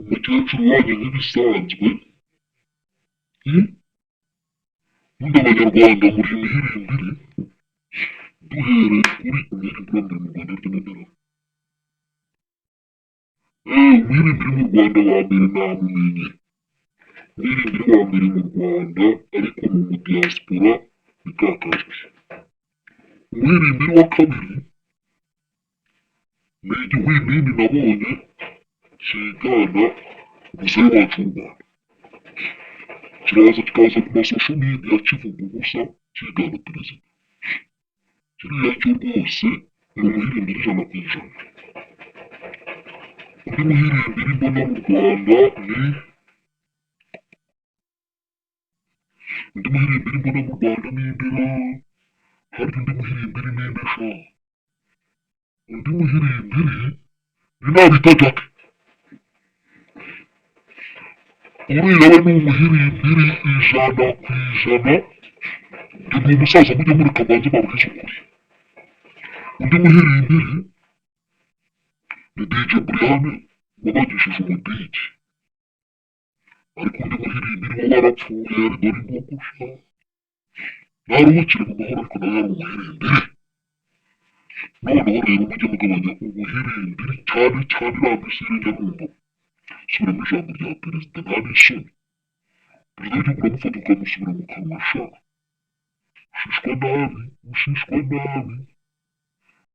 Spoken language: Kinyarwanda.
umukecuru wanyu nk'ibisanzwe. Ubundi abanyarwanda muri imihirimbiri, duhereye kuri imihirimbiri mu Rwanda ry'amadara. Umwirindiri mu Rwanda wa mbere namumenye. Umwirindiri wa mbere mu Rwanda ariko mu diaspora ni Kakajwi. Umwirindiri wa kabiri ni igihwinini nabonye kigana muzehe wacu w'u Rwanda. Kikaza ku masosho media kivuga ubusa kigana perezida. Kiriya cyo rwose ni umuhirimbiri ijana ku ijana. Undi muhirimbiri mbona mu Rwanda ni Ndera. Hari undi muhirimbiri ninde sha? Undi muhirimbiri ni nabita Jack. Uriya we ni umuhirimbiri ijana ku ijana. Ndi umusaza mujye mureka mbanze mbabwize ukuri. Undi muhirimbiri ni DJ Brian wabagishije umudigi. Ariko undi muhirimbiri we warapfuye dore ingogosha. Naruhukire mu mahoro ariko nawe yari umuhirimbiri. Noneho rero mujye mugabanya ubuhirimbiri cyane cyane iriya misiri njya numva. Subiramo ijambo rya perezida nta n'isoni. Perezida w'igihugu uramufata ukamusubira mu kanwa sha. Ushishwa nabi.